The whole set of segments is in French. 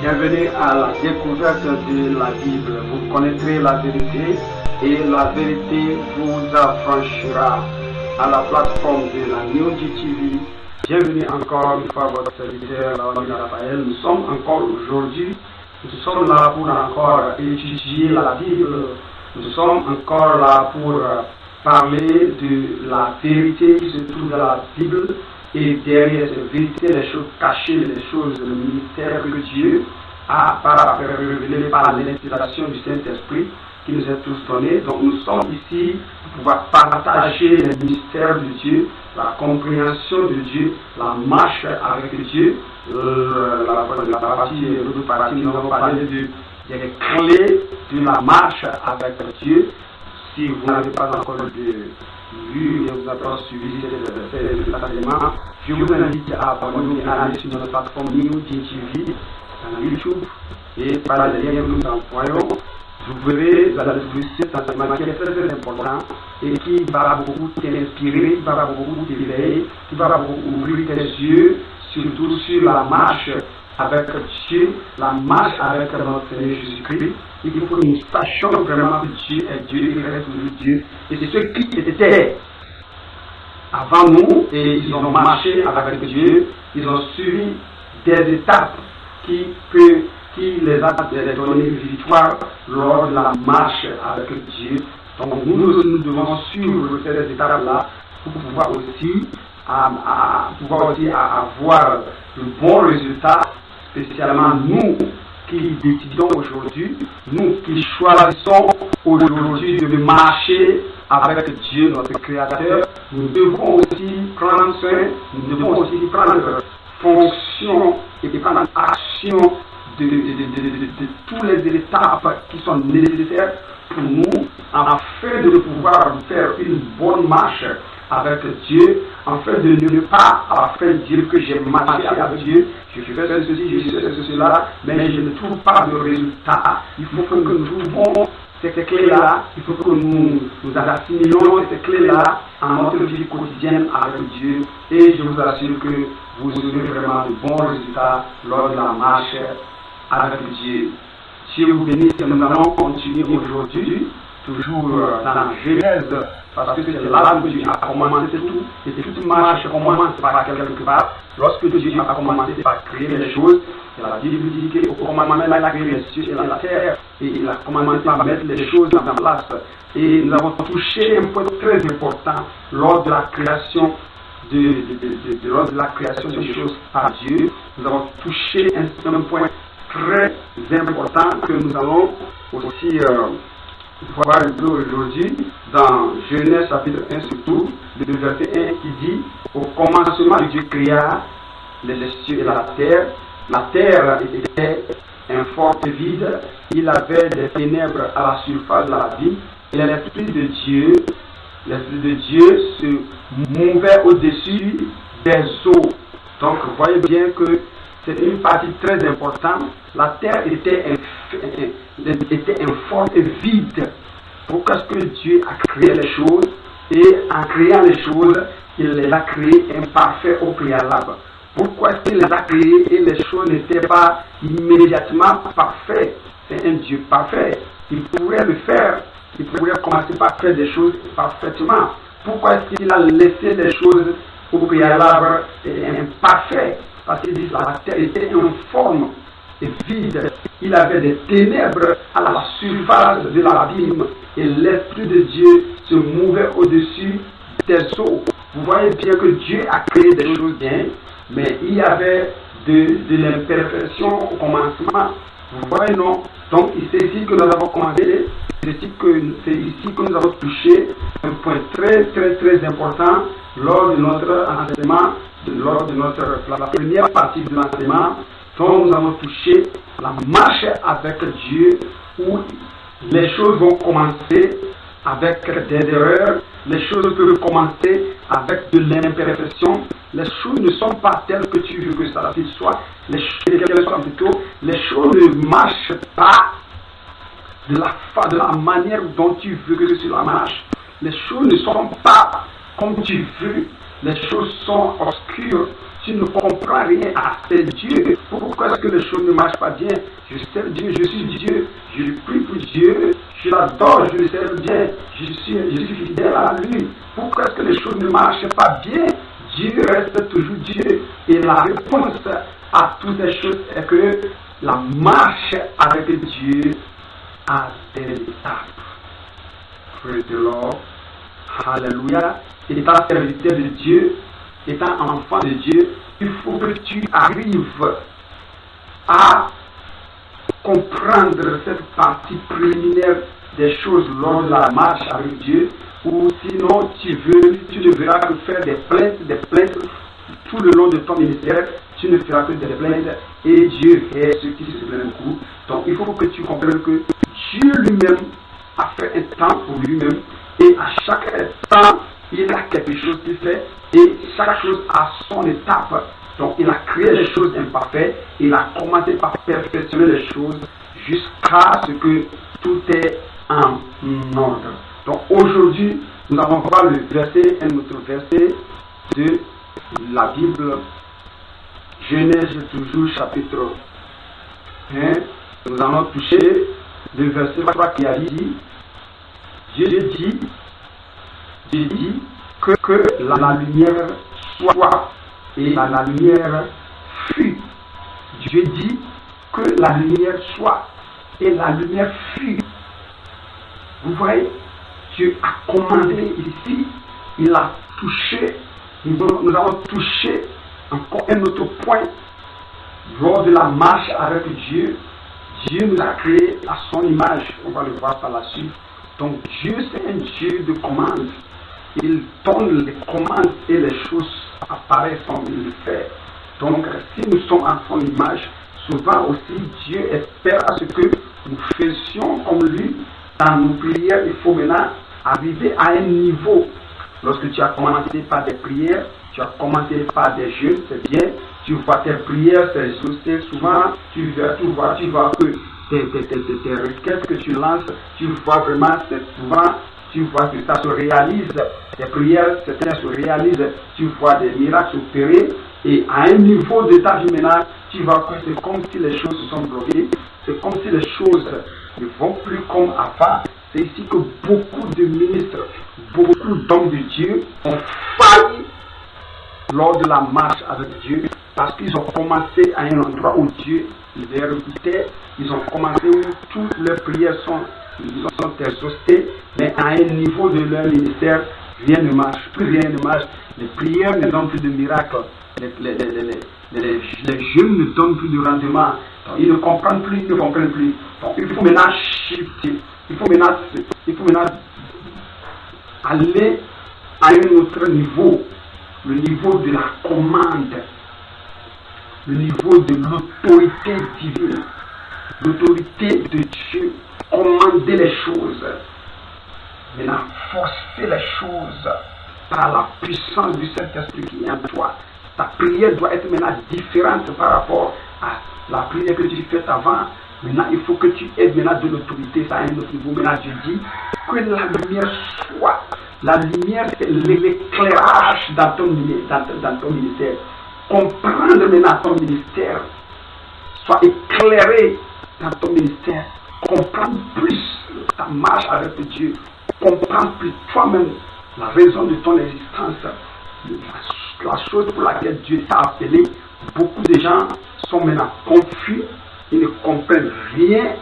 Bienvenue à la découverte de la Bible. Vous connaîtrez la vérité et la vérité vous affranchira. À la plateforme de la New TV. Bienvenue encore une fois votre serviteur Laoni Raphaël. Nous sommes encore aujourd'hui, nous sommes là pour encore étudier la Bible. Nous sommes encore là pour parler de la vérité qui se trouve dans la Bible. Et derrière cette vérité, les choses cachées, les choses, le mystère que Dieu a révélé par l'inspiration du Saint-Esprit qui nous est tous donné. Donc nous sommes ici pour pouvoir partager les mystères de Dieu, la compréhension de Dieu, la marche avec Dieu. La partie, nous avons parlé des clés de la marche avec Dieu. Si vous n'avez pas encore vu et vous avez pas suivi cet enseignement, je vous invite à abonner à aller sur notre plateforme New TV, sur YouTube, et par les liens que nous envoyons, vous verrez, vous allez trouver cet enseignement qui est très important et qui va beaucoup t'inspirer, qui va beaucoup t'éveiller, qui va beaucoup ouvrir tes yeux, surtout sur la marche avec Dieu, la marche avec notre Seigneur Jésus-Christ. Il faut que nous sachions vraiment que Dieu est Dieu, il reste toujours Dieu. Et c'est ceux qui étaient avant nous et ils ont marché avec Dieu, ils ont suivi des étapes qui les a donné victoire lors de la marche avec Dieu. Donc nous devons suivre ces étapes-là pour pouvoir aussi avoir le bon résultat, spécialement nous qui décidons aujourd'hui, nous qui choisissons aujourd'hui de marcher avec Dieu, notre Créateur. Nous devons aussi prendre soin, nous devons aussi prendre fonction et prendre action de toutes les étapes qui sont nécessaires pour nous afin de pouvoir faire une bonne marche avec Dieu, afin de ne pas dire que j'ai marché avec Dieu, je fais ceci, je fais cela, mais je ne trouve pas de résultat. Il faut que nous trouvons ces clés-là, il faut que nous assimilons ces clés-là à notre vie quotidienne avec Dieu, et je vous assure que vous aurez vraiment de bons résultats lors de la marche avec Dieu. Dieu vous bénisse, nous allons continuer aujourd'hui, toujours dans Genèse, parce que c'est là que Dieu a commencé tout, et toute marche commence par quelque part. Lorsque Dieu a commencé par créer les choses, la Bible dit qu'au commencement, il a créé les cieux et la terre, et il a commencé par mettre les choses en place. Et nous avons touché un point très important lors de la création lors de la création des choses par Dieu. Nous avons touché un point très important que nous allons aussi voir aujourd'hui dans Genèse chapitre 1 surtout, le verset 1 qui dit: au commencement Dieu créa les cieux et la terre. La terre était un fort vide, il avait des ténèbres à la surface de la vie, et l'Esprit de Dieu se mouvait au-dessus des eaux. Donc voyez bien que c'est une partie très importante. La terre était un fort vide. Pourquoi est-ce que Dieu a créé les choses? Et en créant les choses, il les a créées imparfaites au préalable. Pourquoi est-ce qu'il les a créées et les choses n'étaient pas immédiatement parfaites? C'est un Dieu parfait. Il pourrait le faire. Il pourrait commencer par faire des choses parfaitement. Pourquoi est-ce qu'il a laissé les choses au préalable imparfaites? Parce qu'il dit que la terre était informe et vide. Il avait des ténèbres à la surface de l'abîme et l'Esprit de Dieu se mouvait au-dessus des eaux. Vous voyez bien que Dieu a créé des choses bien, mais il y avait de l'imperfection au commencement. Vous voyez, non? Donc c'est ici que nous avons commencé, c'est ici que nous avons touché un point très important lors de notre enseignement, lors de la première partie de l'enseignement, dont nous avons touché la marche avec Dieu, où les choses vont commencer avec des erreurs, les choses peuvent commencer avec de l'imperfection, les choses ne sont pas telles que tu veux que ça soit, les choses ne marchent pas de la manière dont tu veux que cela marche, les choses ne sont pas comme tu veux, les choses sont obscures, tu ne comprends rien. Ah, c'est Dieu. Pourquoi est-ce que les choses ne marchent pas bien? Je sers Dieu, je suis Dieu, je prie pour Dieu, je l'adore, je le sers bien, je suis fidèle à lui. Pourquoi est-ce que les choses ne marchent pas bien? Dieu reste toujours Dieu. Et la réponse à toutes ces choses est que la marche avec Dieu a des étapes. Praise the Lord. Alléluia. Étant serviteur de Dieu, étant enfant de Dieu, il faut que tu arrives à comprendre cette partie préliminaire des choses lors de la marche avec Dieu, ou sinon tu ne verras que faire des plaintes tout le long de ton ministère, tu ne feras que des plaintes et Dieu est ce qui se plaint beaucoup. Donc il faut que tu comprennes que Dieu lui-même a fait un temps pour lui-même et à chaque temps il a quelque chose qu'il fait et chaque chose a son étape. Donc il a créé les choses imparfaites, il a commencé par perfectionner les choses jusqu'à ce que tout est en ordre. Donc aujourd'hui, nous allons voir un autre verset de la Bible, Genèse toujours chapitre 1. Nous allons toucher le verset 3 qui a dit, Dieu dit que la lumière soit et la lumière fut. Dieu dit que la lumière soit et la lumière fut. Vous voyez, Dieu a commandé ici, il a touché, nous avons touché encore un autre point lors de la marche avec Dieu. Dieu nous a créés à son image, on va le voir par la suite. Donc Dieu c'est un Dieu de commande. Il donne les commandes et les choses apparaissent sans le faire. Donc si nous sommes à son image, souvent aussi Dieu espère à ce que nous faisions comme lui dans nos prières. Il faut maintenant arriver à un niveau. Lorsque tu as commencé par des prières, tu as commencé par des jeûnes, c'est bien. Tu vois tes prières, c'est exaucé. Souvent, tu vois que tes requêtes que tu lances, tu vois vraiment, c'est souvent, tu vois que ça se réalise. Tes prières, certaines se réalisent. Tu vois des miracles opérés. Et à un niveau de ta vie maintenant, tu vois que c'est comme si les choses se sont bloquées. C'est comme si les choses ne vont plus comme avant. C'est ici que beaucoup de ministres, beaucoup d'hommes de Dieu ont failli lors de la marche avec Dieu parce qu'ils ont commencé à un endroit où Dieu les écoutait. Ils ont commencé où toutes leurs prières sont exaucées, mais à un niveau de leur ministère, rien ne marche, plus rien ne marche. Les prières ne donnent plus de miracles. Les jeunes ne donnent plus de rendement. Donc, ils ne comprennent plus, ils ne comprennent plus. Donc, il faut maintenant shifter. Il faut maintenant aller à un autre niveau. Le niveau de la commande. Le niveau de l'autorité divine. L'autorité de Dieu. Commander les choses. Maintenant, forcer les choses par la puissance du Saint-Esprit qui est en toi. Ta prière doit être maintenant différente par rapport à la prière que tu fais avant. Maintenant, il faut que tu aies maintenant de l'autorité, ça à un autre niveau. Maintenant, Dieu dit que la lumière soit. La lumière, c'est l'éclairage dans ton ministère. Comprendre maintenant ton ministère. Sois éclairé dans ton ministère. Comprendre plus ta marche avec Dieu. Comprendre plus toi-même la raison de ton existence. La chose pour laquelle Dieu t'a appelé. Beaucoup de gens sont maintenant confus. Ils ne comprennent rien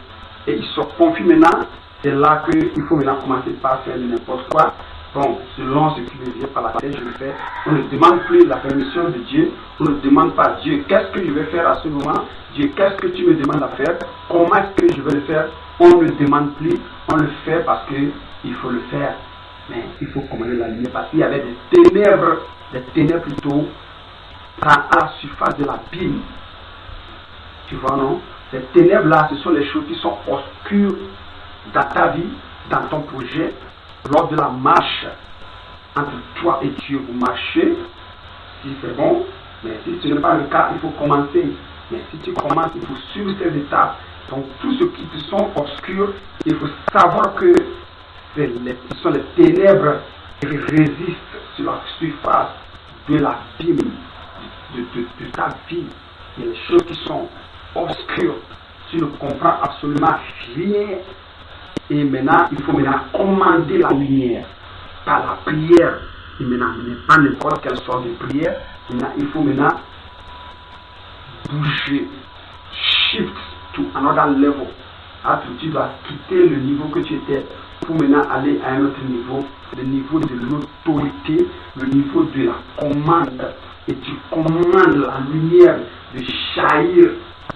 et ils sont confus maintenant. C'est là qu'il faut maintenant commencer par faire n'importe quoi. Bon, selon ce qui me vient par la tête, je le fais. On ne demande plus la permission de Dieu. On ne demande pas Dieu, qu'est-ce que je vais faire à ce moment? Dieu, qu'est-ce que tu me demandes à faire? Comment est-ce que je vais le faire? On ne demande plus. On le fait parce qu'il faut le faire. Mais il faut commander la lumière parce qu'il y avait des ténèbres plutôt, à la surface de l'abîme. Tu vois, non? Ces ténèbres-là, ce sont les choses qui sont obscures dans ta vie, dans ton projet, lors de la marche entre toi et Dieu. Vous marchez, si c'est bon, mais si ce n'est pas le cas, il faut commencer. Mais si tu commences, il faut suivre ces étapes. Donc, tout ce qui te sont obscurs, il faut savoir que ce sont les ténèbres qui résistent sur la surface de l'abîme de ta vie. Il y a des choses qui sont obscures. Tu ne comprends absolument rien. Et maintenant, il faut maintenant commander la lumière par la prière. Et maintenant, pas n'importe quelle sorte de prière. Maintenant, il faut maintenant bouger, shift to another level. Tu dois quitter le niveau que tu étais pour maintenant aller à un autre niveau, le niveau de l'autorité, le niveau de la commande. Et tu commandes la lumière de jaillir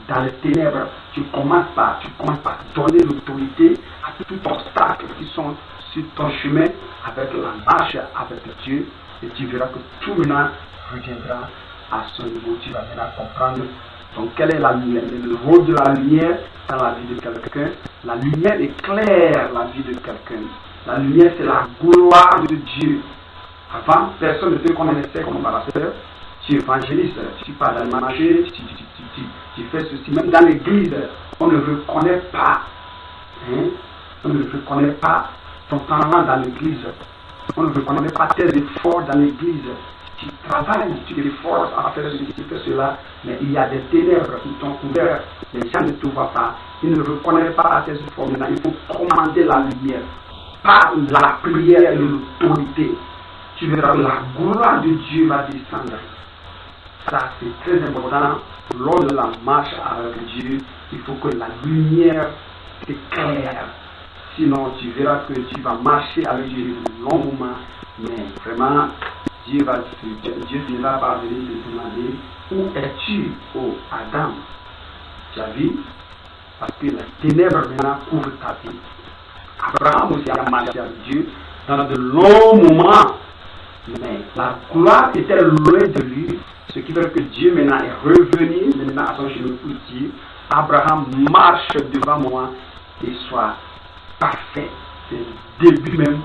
dans les ténèbres. Tu commences par donner l'autorité à tout obstacle qui sont sur ton chemin avec la marche avec Dieu. Et tu verras que tout maintenant reviendra à ce niveau. Tu vas maintenant comprendre. Donc, quelle est la lumière? Le rôle de la lumière dans la vie de quelqu'un. La lumière éclaire la vie de quelqu'un. La lumière, c'est la gloire de Dieu. Avant, personne ne te connaissait comme pasteur. Tu évangélises, tu parles dans le marché, tu fais ceci. Même dans l'église, on ne reconnaît pas. On ne reconnaît pas ton talent dans l'église. On ne reconnaît pas tes efforts dans l'église. Tu travailles, tu t'efforces à faire ceci, tu fais cela, mais il y a des ténèbres qui t'ont couvert. Les gens ne te voient pas. Ils ne reconnaissent pas tes efforts. Maintenant, il faut commander la lumière par la prière et l'autorité. Tu verras la gloire de Dieu va descendre. Ça, c'est très important. Lors de la marche avec Dieu, il faut que la lumière t'éclaire. Sinon, tu verras que tu vas marcher avec Dieu un long moment, mais vraiment, Dieu finira par venir te demander où es-tu, ô Adam? Tu as vu? Parce que les ténèbres maintenant couvrent ta vie. Abraham aussi a marché avec Dieu dans de longs moments, mais la gloire était loin de lui, ce qui fait que Dieu maintenant est revenu maintenant à son chemin pour dire Abraham, marche devant moi et sois parfait. C'est le début même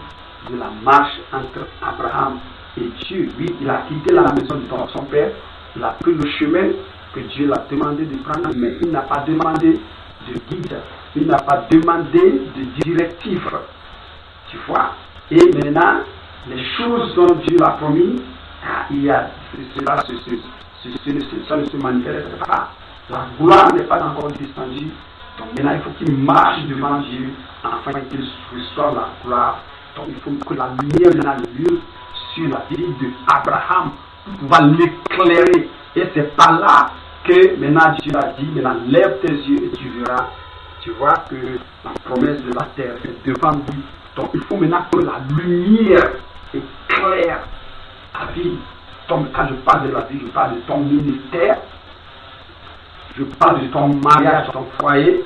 de la marche entre Abraham et Dieu. Lui, il a quitté la maison de son père, il a pris le chemin que Dieu l'a demandé de prendre, mais il n'a pas demandé de guide, il n'a pas demandé de directif. Tu vois? Et maintenant, les choses dont Dieu l'a promis, il y a cela, ça ne se manifeste pas. La gloire n'est pas encore descendue. Donc maintenant, il faut qu'il marche devant Dieu afin qu'il reçoive la gloire. Donc il faut que la lumière maintenant luise sur la vie d'Abraham pour pouvoir l'éclairer. Et c'est par là que maintenant Dieu a dit, maintenant lève tes yeux et tu verras. Tu vois que la promesse de la terre est devant lui. Donc il faut maintenant que la lumière éclaire ta vie. Donc quand je parle de la vie, je parle de ton ministère. Je parle de ton mariage, ton foyer.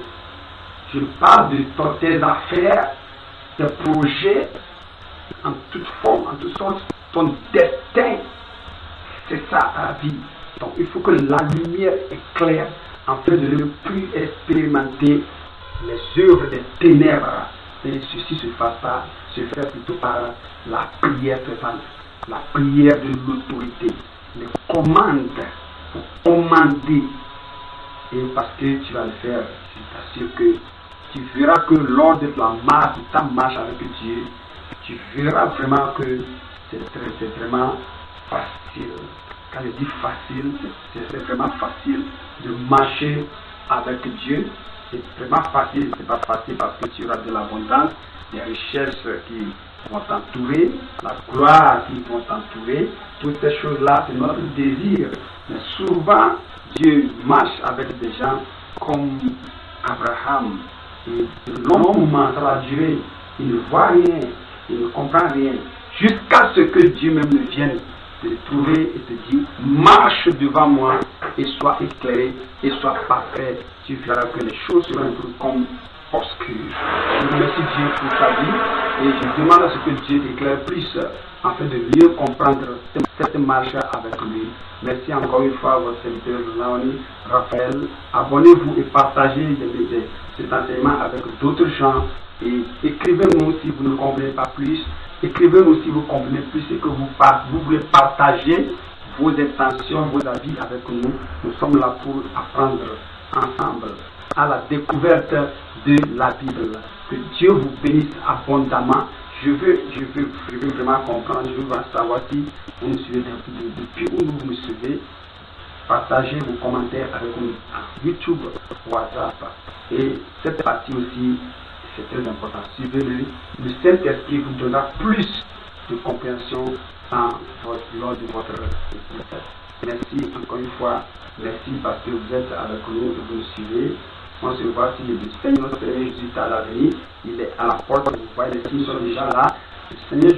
Je parle de tes affaires, tes projets, en toute forme, en toutes sortes, ton destin. C'est ça ta vie. Donc il faut que la lumière éclaire afin de ne plus expérimenter les œuvres des ténèbres. Et ceci se fait plutôt par la prière fervente, la prière de l'autorité, les commandes, pour commander. Et parce que tu vas le faire, je t'assure que tu verras que lors de ta marche avec Dieu, tu verras vraiment que c'est vraiment facile. Quand je dis facile, c'est vraiment facile de marcher avec Dieu. C'est vraiment facile, c'est pas facile parce que tu auras de l'abondance, des richesses qui vont t'entourer, la gloire qui vont t'entourer. Toutes ces choses-là, c'est notre désir. Mais souvent, Dieu marche avec des gens comme Abraham. Et de longs moments, ça va durer. Il ne voit rien, il ne comprend rien. Jusqu'à ce que Dieu même ne vienne te trouver et te dire, marche devant moi et sois éclairé et sois parfait. Tu verras que les choses seront un peu comme obscures. Je remercie Dieu pour sa vie et je demande à ce que Dieu éclaire plus afin de mieux comprendre cette marche avec lui. Merci encore une fois à votre serviteur Naoni, Raphaël. Abonnez-vous et partagez cet enseignement avec d'autres gens. Et écrivez-nous si vous ne comprenez pas plus. Écrivez-nous si vous comprenez plus et que vous voulez partager vos intentions, vos avis avec nous. Nous sommes là pour apprendre ensemble à la découverte de la Bible. Que Dieu vous bénisse abondamment. Je veux vraiment comprendre, je veux savoir si vous me suivez depuis où vous me suivez. partagez vos commentaires avec nous à YouTube, WhatsApp. Et cette partie aussi, c'est très important. Suivez-le. Le Saint-Esprit vous donnera plus de compréhension lors de votre écoute. Merci encore une fois. Merci parce que vous êtes avec nous et vous nous suivez. On se voit si le Seigneur Jésus est à l'avenir. Il est à la porte. Vous voyez, les signes sont déjà là. Le Seigneur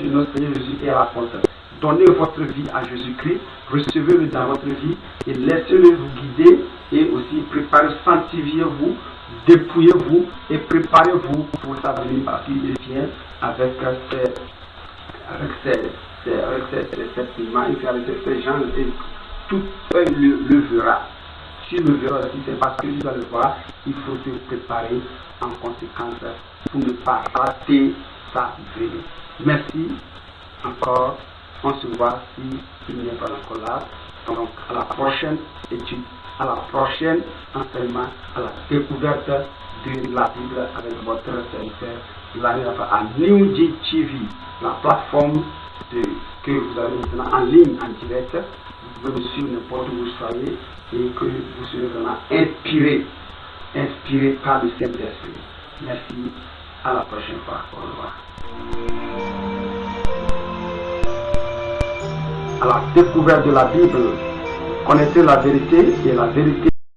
Jésus est à la porte. Donnez votre vie à Jésus-Christ. Recevez-le dans votre vie et laissez-le vous guider et aussi préparez, sanctifiez-vous, dépouillez-vous et préparez-vous pour sa venue parce qu'il vient avec cette image, avec ces gens et tout le verra. Si le verra aussi, c'est parce que tu dois le voir, il faut se préparer en conséquence pour ne pas rater sa venue. Merci encore. On se voit si il n'est pas encore là. Donc à la prochaine étude, à la prochaine enseignement, à la découverte de la Bible avec votre serviteur à New TV, la plateforme que vous avez maintenant en ligne, en direct. Vous pouvez me suivre n'importe où vous soyez et que vous serez vraiment inspiré par le Saint-Esprit. Merci, à la prochaine fois. Au revoir. À la découverte de la Bible, connaissez la vérité et la vérité